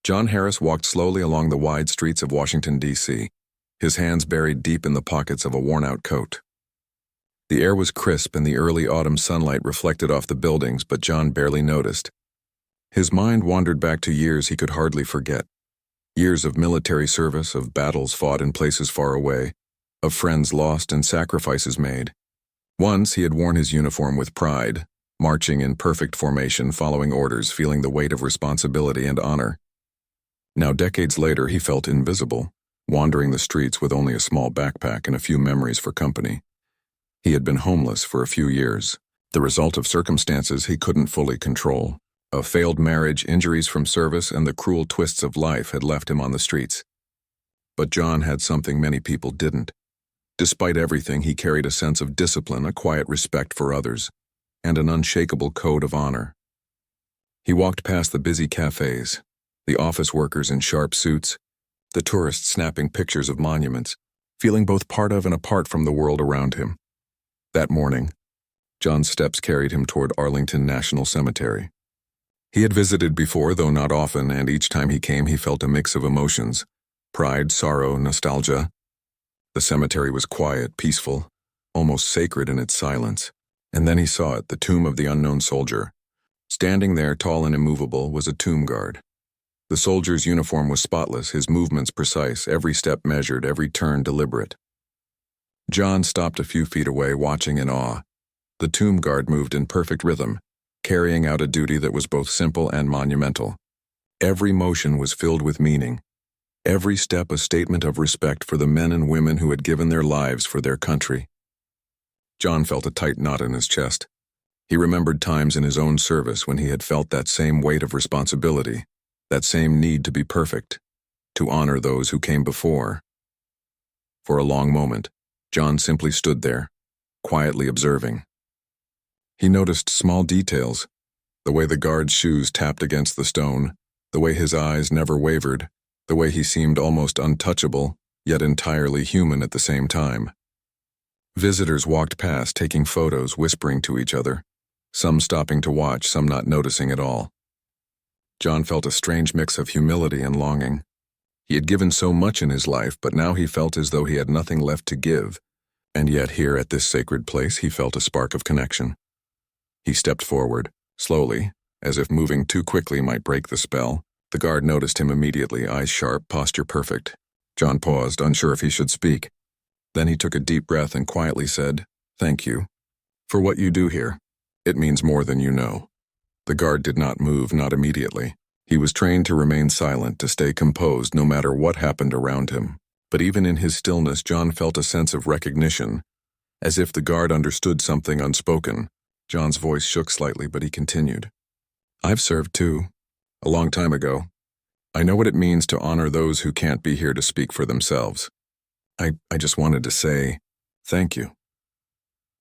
John Harris walked slowly along the wide streets of Washington, D.C., his hands buried deep in the pockets of a worn-out coat. The air was crisp and the early autumn sunlight reflected off the buildings, but John barely noticed. His mind wandered back to years he could hardly forget. Years of military service, of battles fought in places far away, of friends lost and sacrifices made. Once he had worn his uniform with pride, marching in perfect formation, following orders, feeling the weight of responsibility and honor. Now, decades later, he felt invisible, wandering the streets with only a small backpack and a few memories for company. He had been homeless for a few years, the result of circumstances he couldn't fully control. A failed marriage, injuries from service, and the cruel twists of life had left him on the streets. But John had something many people didn't. Despite everything, he carried a sense of discipline, a quiet respect for others, and an unshakable code of honor. He walked past the busy cafes, the office workers in sharp suits, the tourists snapping pictures of monuments, feeling both part of and apart from the world around him. That morning, John's steps carried him toward Arlington National Cemetery. He had visited before, though not often, and each time he came he felt a mix of emotions: pride, sorrow, nostalgia. The cemetery was quiet, peaceful, almost sacred in its silence. And then he saw it, the tomb of the unknown soldier. Standing there, tall and immovable, was a tomb guard. The soldier's uniform was spotless, his movements precise, every step measured, every turn deliberate. John stopped a few feet away, watching in awe. The tomb guard moved in perfect rhythm, carrying out a duty that was both simple and monumental. Every motion was filled with meaning. Every step a statement of respect for the men and women who had given their lives for their country. John felt a tight knot in his chest. He remembered times in his own service when he had felt that same weight of responsibility, that same need to be perfect, to honor those who came before. For a long moment, John simply stood there, quietly observing. He noticed small details, the way the guard's shoes tapped against the stone, the way his eyes never wavered, the way he seemed almost untouchable, yet entirely human at the same time. Visitors walked past, taking photos, whispering to each other, some stopping to watch, some not noticing at all. John felt a strange mix of humility and longing. He had given so much in his life, but now he felt as though he had nothing left to give, and yet here at this sacred place he felt a spark of connection. He stepped forward, slowly, as if moving too quickly might break the spell. The guard noticed him immediately, eyes sharp, posture perfect. John paused, unsure if he should speak. Then he took a deep breath and quietly said, "Thank you for what you do here. It means more than you know." The guard did not move, not immediately. He was trained to remain silent, to stay composed no matter what happened around him. But even in his stillness, John felt a sense of recognition, as if the guard understood something unspoken. John's voice shook slightly, but he continued. "I've served too, a long time ago. I know what it means to honor those who can't be here to speak for themselves. I just wanted to say thank you."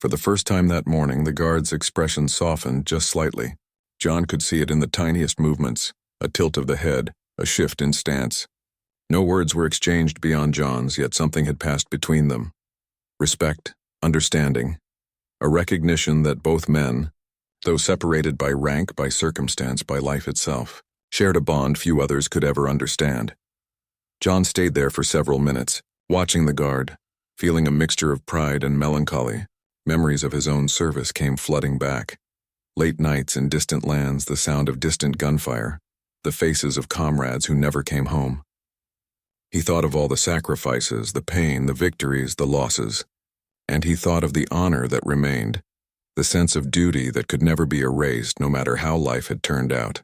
For the first time that morning, the guard's expression softened just slightly. John could see it in the tiniest movements, a tilt of the head, a shift in stance. No words were exchanged beyond John's, yet something had passed between them. Respect, understanding, a recognition that both men, though separated by rank, by circumstance, by life itself, shared a bond few others could ever understand. John stayed there for several minutes, watching the guard, feeling a mixture of pride and melancholy. Memories of his own service came flooding back. Late nights in distant lands, the sound of distant gunfire, the faces of comrades who never came home. He thought of all the sacrifices, the pain, the victories, the losses. And he thought of the honor that remained, the sense of duty that could never be erased no matter how life had turned out.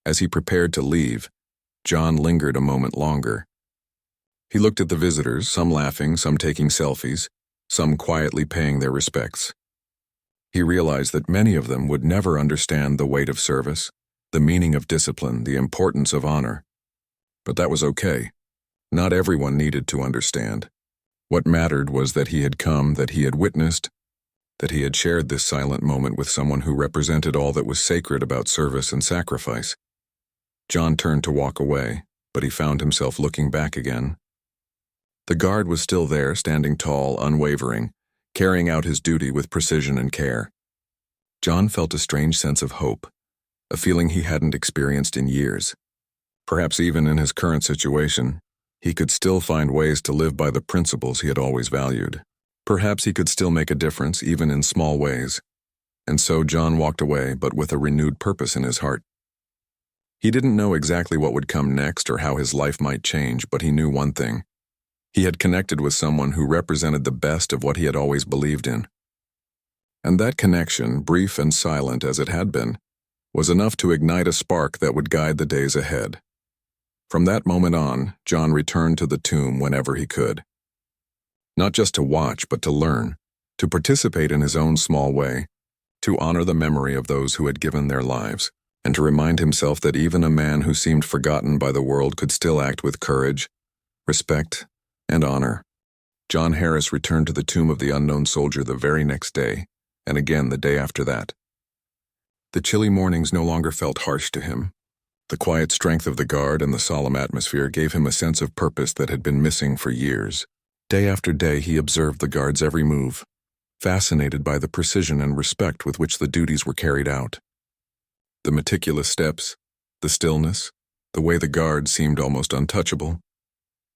As he prepared to leave, John lingered a moment longer. He looked at the visitors, some laughing, some taking selfies, some quietly paying their respects. He realized that many of them would never understand the weight of service, the meaning of discipline, the importance of honor. But that was okay. Not everyone needed to understand. What mattered was that he had come, that he had witnessed, that he had shared this silent moment with someone who represented all that was sacred about service and sacrifice. John turned to walk away, but he found himself looking back again. The guard was still there, standing tall, unwavering, carrying out his duty with precision and care. John felt a strange sense of hope, a feeling he hadn't experienced in years. Perhaps even in his current situation, he could still find ways to live by the principles he had always valued. Perhaps he could still make a difference even in small ways. And so John walked away, but with a renewed purpose in his heart. He didn't know exactly what would come next or how his life might change, but he knew one thing. He had connected with someone who represented the best of what he had always believed in. And that connection, brief and silent as it had been, was enough to ignite a spark that would guide the days ahead. From that moment on, John returned to the tomb whenever he could. Not just to watch, but to learn, to participate in his own small way, to honor the memory of those who had given their lives, and to remind himself that even a man who seemed forgotten by the world could still act with courage, respect, and honor. John Harris returned to the tomb of the unknown soldier the very next day, and again the day after that. The chilly mornings no longer felt harsh to him. The quiet strength of the guard and the solemn atmosphere gave him a sense of purpose that had been missing for years. Day after day he observed the guard's every move, fascinated by the precision and respect with which the duties were carried out. The meticulous steps, the stillness, the way the guard seemed almost untouchable.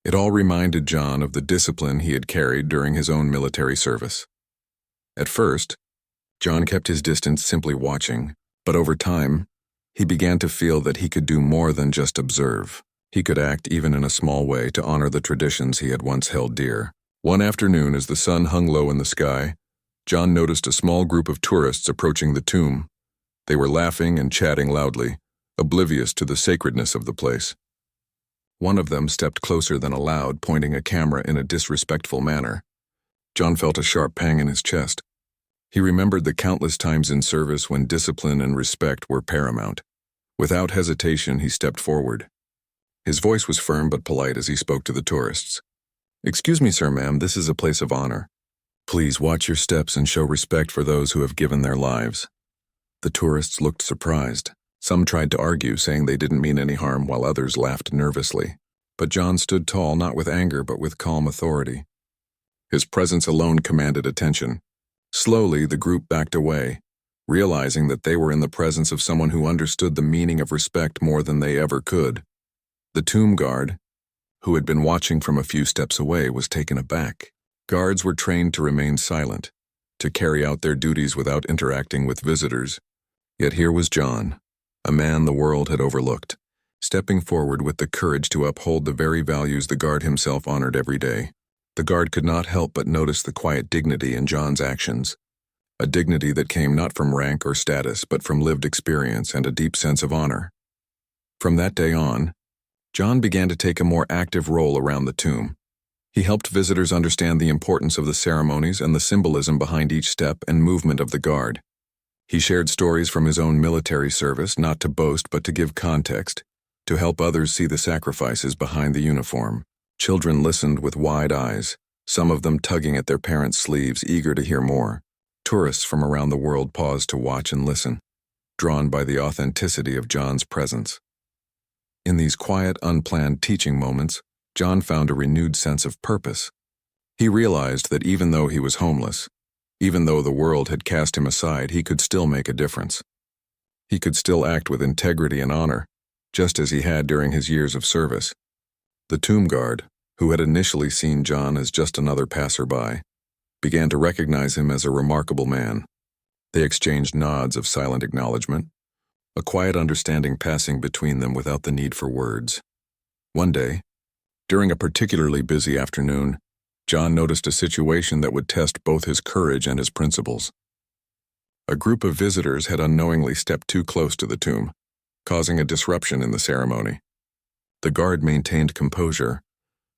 It all reminded John of the discipline he had carried during his own military service. At first, John kept his distance simply watching, but over time, he began to feel that he could do more than just observe. He could act even in a small way to honor the traditions he had once held dear. One afternoon, as the sun hung low in the sky, John noticed a small group of tourists approaching the tomb. They were laughing and chatting loudly, oblivious to the sacredness of the place. One of them stepped closer than allowed, pointing a camera in a disrespectful manner. John felt a sharp pang in his chest. He remembered the countless times in service when discipline and respect were paramount. Without hesitation, he stepped forward. His voice was firm but polite as he spoke to the tourists. "Excuse me, sir, ma'am, this is a place of honor. Please watch your steps and show respect for those who have given their lives." The tourists looked surprised. Some tried to argue, saying they didn't mean any harm, while others laughed nervously. But John stood tall, not with anger, but with calm authority. His presence alone commanded attention. Slowly, the group backed away, realizing that they were in the presence of someone who understood the meaning of respect more than they ever could. The tomb guard, who had been watching from a few steps away, was taken aback. Guards were trained to remain silent, to carry out their duties without interacting with visitors. Yet here was John, a man the world had overlooked, stepping forward with the courage to uphold the very values the guard himself honored every day. The guard could not help but notice the quiet dignity in John's actions, a dignity that came not from rank or status, but from lived experience and a deep sense of honor. From that day on, John began to take a more active role around the tomb. He helped visitors understand the importance of the ceremonies and the symbolism behind each step and movement of the guard. He shared stories from his own military service, not to boast but to give context, to help others see the sacrifices behind the uniform. Children listened with wide eyes, some of them tugging at their parents' sleeves, eager to hear more. Tourists from around the world paused to watch and listen, drawn by the authenticity of John's presence. In these quiet, unplanned teaching moments, John found a renewed sense of purpose. He realized that even though he was homeless, even though the world had cast him aside, he could still make a difference. He could still act with integrity and honor, just as he had during his years of service. The tomb guard, who had initially seen John as just another passerby, began to recognize him as a remarkable man. They exchanged nods of silent acknowledgement, a quiet understanding passing between them without the need for words. One day, during a particularly busy afternoon, John noticed a situation that would test both his courage and his principles. A group of visitors had unknowingly stepped too close to the tomb, causing a disruption in the ceremony. The guard maintained composure,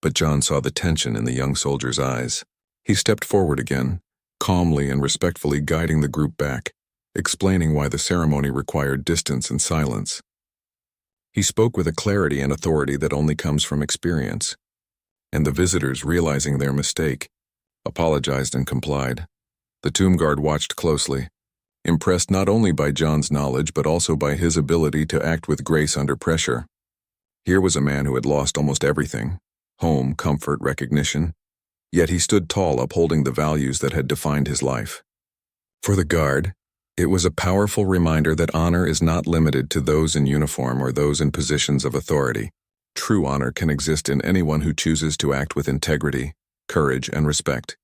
but John saw the tension in the young soldier's eyes. He stepped forward again, calmly and respectfully guiding the group back, explaining why the ceremony required distance and silence. He spoke with a clarity and authority that only comes from experience, and the visitors, realizing their mistake, apologized and complied. The tomb guard watched closely, impressed not only by John's knowledge but also by his ability to act with grace under pressure. Here was a man who had lost almost everything: home, comfort, recognition. Yet he stood tall, upholding the values that had defined his life. For the guard, It was a powerful reminder that honor is not limited to those in uniform or those in positions of authority. True honor can exist in anyone who chooses to act with integrity, courage, and respect,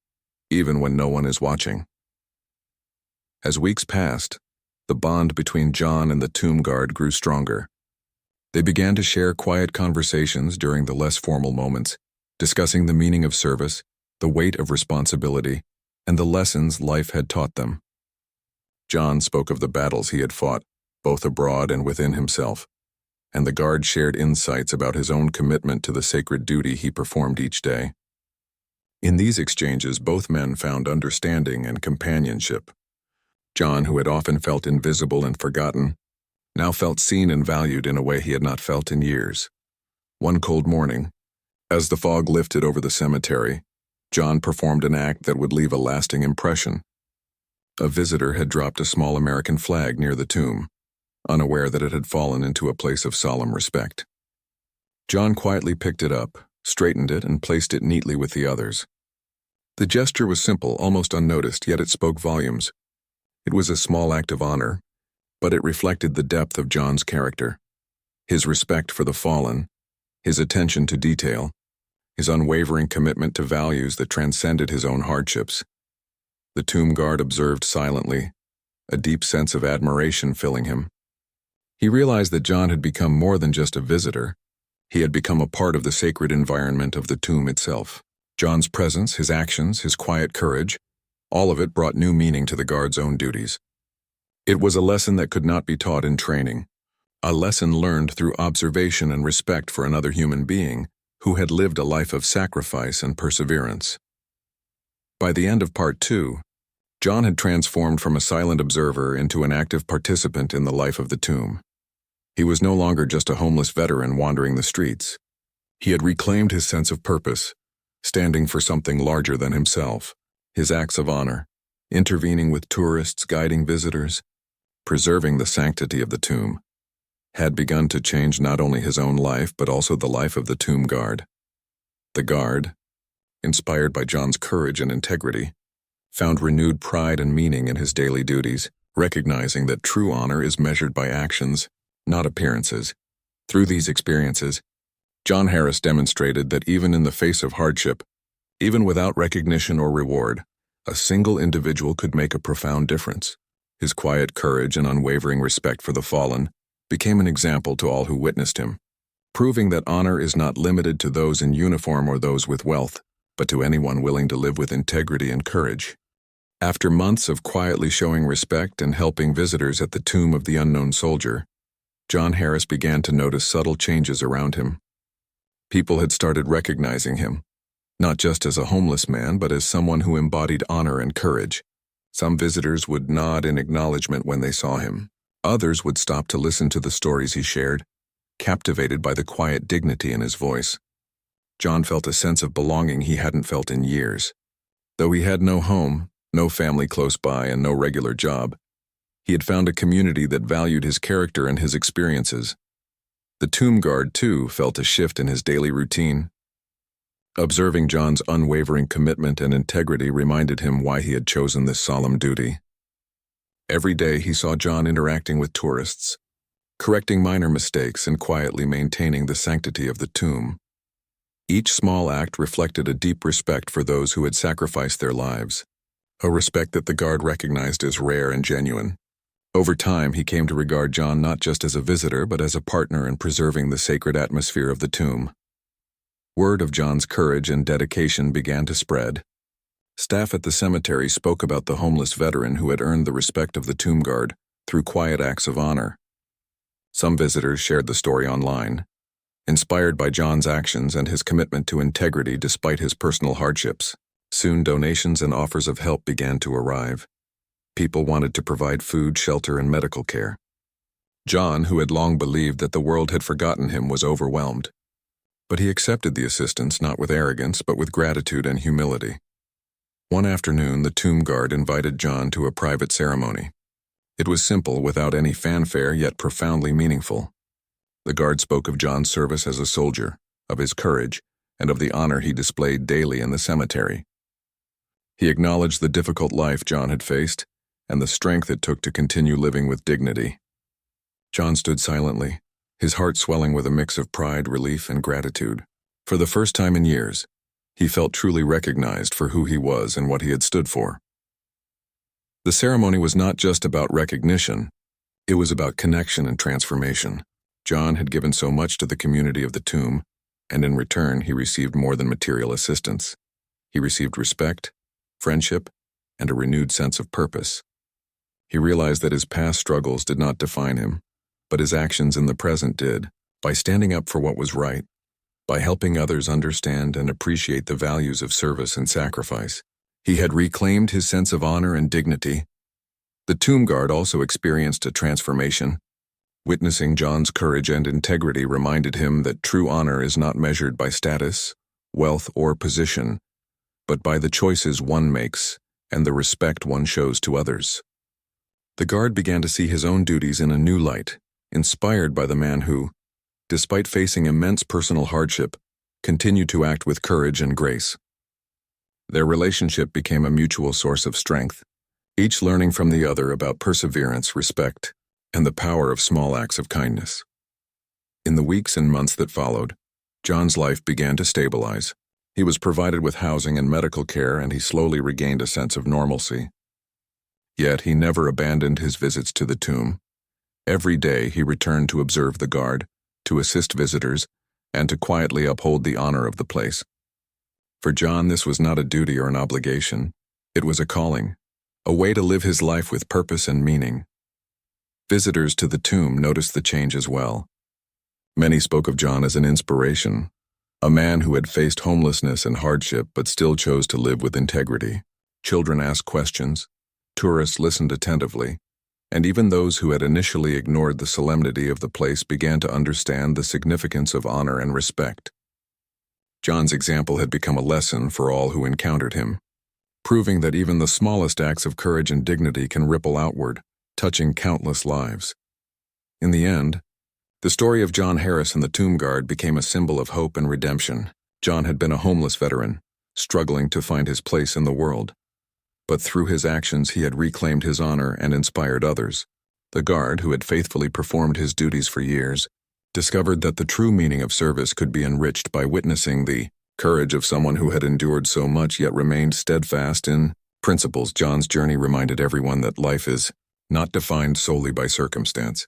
even when no one is watching. As weeks passed, the bond between John and the tomb guard grew stronger. They began to share quiet conversations during the less formal moments, discussing the meaning of service, the weight of responsibility, and the lessons life had taught them. John spoke of the battles he had fought, both abroad and within himself, and the guard shared insights about his own commitment to the sacred duty he performed each day. In these exchanges, both men found understanding and companionship. John, who had often felt invisible and forgotten, now felt seen and valued in a way he had not felt in years. One cold morning, as the fog lifted over the cemetery, John performed an act that would leave a lasting impression. A visitor had dropped a small American flag near the tomb, unaware that it had fallen into a place of solemn respect. John quietly picked it up, straightened it, and placed it neatly with the others. The gesture was simple, almost unnoticed, yet it spoke volumes. It was a small act of honor, but it reflected the depth of John's character, his respect for the fallen, his attention to detail, his unwavering commitment to values that transcended his own hardships. The tomb guard observed silently, a deep sense of admiration filling him. He realized that John had become more than just a visitor. He had become a part of the sacred environment of the tomb itself. John's presence, his actions, his quiet courage, all of it brought new meaning to the guard's own duties. It was a lesson that could not be taught in training, a lesson learned through observation and respect for another human being who had lived a life of sacrifice and perseverance. By the end of Part 2, John had transformed from a silent observer into an active participant in the life of the tomb. He was no longer just a homeless veteran wandering the streets. He had reclaimed his sense of purpose, standing for something larger than himself. His acts of honor, intervening with tourists, guiding visitors, preserving the sanctity of the tomb, had begun to change not only his own life but also the life of the tomb guard. The guard, inspired by John's courage and integrity, found renewed pride and meaning in his daily duties, recognizing that true honor is measured by actions, not appearances. Through these experiences, John Harris demonstrated that even in the face of hardship, even without recognition or reward, a single individual could make a profound difference. His quiet courage and unwavering respect for the fallen became an example to all who witnessed him, proving that honor is not limited to those in uniform or those with wealth, but to anyone willing to live with integrity and courage. After months of quietly showing respect and helping visitors at the tomb of the unknown soldier, John Harris began to notice subtle changes around him. People had started recognizing him, not just as a homeless man, but as someone who embodied honor and courage. Some visitors would nod in acknowledgement when they saw him. Others would stop to listen to the stories he shared, captivated by the quiet dignity in his voice. John felt a sense of belonging he hadn't felt in years. Though he had no home, no family close by, and no regular job, he had found a community that valued his character and his experiences. The tomb guard, too, felt a shift in his daily routine. Observing John's unwavering commitment and integrity reminded him why he had chosen this solemn duty. Every day he saw John interacting with tourists, correcting minor mistakes and quietly maintaining the sanctity of the tomb. Each small act reflected a deep respect for those who had sacrificed their lives, a respect that the guard recognized as rare and genuine. Over time, he came to regard John not just as a visitor, but as a partner in preserving the sacred atmosphere of the tomb. Word of John's courage and dedication began to spread. Staff at the cemetery spoke about the homeless veteran who had earned the respect of the tomb guard through quiet acts of honor. Some visitors shared the story online, inspired by John's actions and his commitment to integrity despite his personal hardships. Soon, donations and offers of help began to arrive. People wanted to provide food, shelter, and medical care. John, who had long believed that the world had forgotten him, was overwhelmed. But he accepted the assistance not with arrogance, but with gratitude and humility. One afternoon, the tomb guard invited John to a private ceremony. It was simple, without any fanfare, yet profoundly meaningful. The guard spoke of John's service as a soldier, of his courage, and of the honor he displayed daily in the cemetery. He acknowledged the difficult life John had faced, and the strength it took to continue living with dignity. John stood silently, his heart swelling with a mix of pride, relief, and gratitude. For the first time in years, he felt truly recognized for who he was and what he had stood for. The ceremony was not just about recognition, it was about connection and transformation. John had given so much to the community of the tomb, and in return he received more than material assistance. He received respect, friendship, and a renewed sense of purpose. He realized that his past struggles did not define him, but his actions in the present did. By standing up for what was right, by helping others understand and appreciate the values of service and sacrifice, he had reclaimed his sense of honor and dignity. The tomb guard also experienced a transformation. Witnessing John's courage and integrity reminded him that true honor is not measured by status, wealth, or position, but by the choices one makes and the respect one shows to others. The guard began to see his own duties in a new light, inspired by the man who, despite facing immense personal hardship, continued to act with courage and grace. Their relationship became a mutual source of strength, each learning from the other about perseverance, respect, and the power of small acts of kindness. In the weeks and months that followed, John's life began to stabilize. He was provided with housing and medical care, and he slowly regained a sense of normalcy. Yet he never abandoned his visits to the tomb. Every day he returned to observe the guard, to assist visitors, and to quietly uphold the honor of the place. For John, this was not a duty or an obligation. It was a calling, a way to live his life with purpose and meaning. Visitors to the tomb noticed the change as well. Many spoke of John as an inspiration, a man who had faced homelessness and hardship but still chose to live with integrity. Children asked questions, tourists listened attentively, and even those who had initially ignored the solemnity of the place began to understand the significance of honor and respect. John's example had become a lesson for all who encountered him, proving that even the smallest acts of courage and dignity can ripple outward, touching countless lives. In the end, the story of John Harris and the tomb guard became a symbol of hope and redemption. John had been a homeless veteran, struggling to find his place in the world. But through his actions he had reclaimed his honor and inspired others. The guard, who had faithfully performed his duties for years, discovered that the true meaning of service could be enriched by witnessing the courage of someone who had endured so much yet remained steadfast in principles. John's journey reminded everyone that life is not defined solely by circumstance,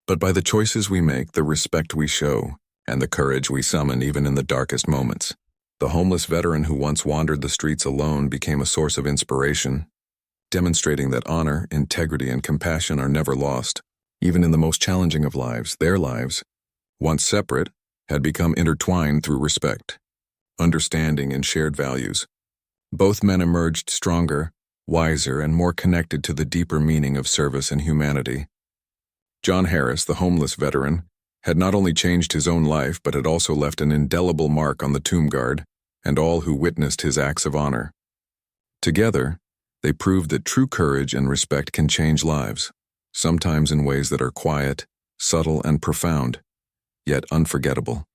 but by the choices we make, the respect we show, and the courage we summon even in the darkest moments. The homeless veteran who once wandered the streets alone became a source of inspiration, demonstrating that honor, integrity, and compassion are never lost. Even in the most challenging of lives, their lives, once separate, had become intertwined through respect, understanding, and shared values. Both men emerged stronger, wiser, and more connected to the deeper meaning of service and humanity. John Harris, the homeless veteran, had not only changed his own life but had also left an indelible mark on the tomb guard and all who witnessed his acts of honor. Together, they proved that true courage and respect can change lives, sometimes in ways that are quiet, subtle, and profound, yet unforgettable.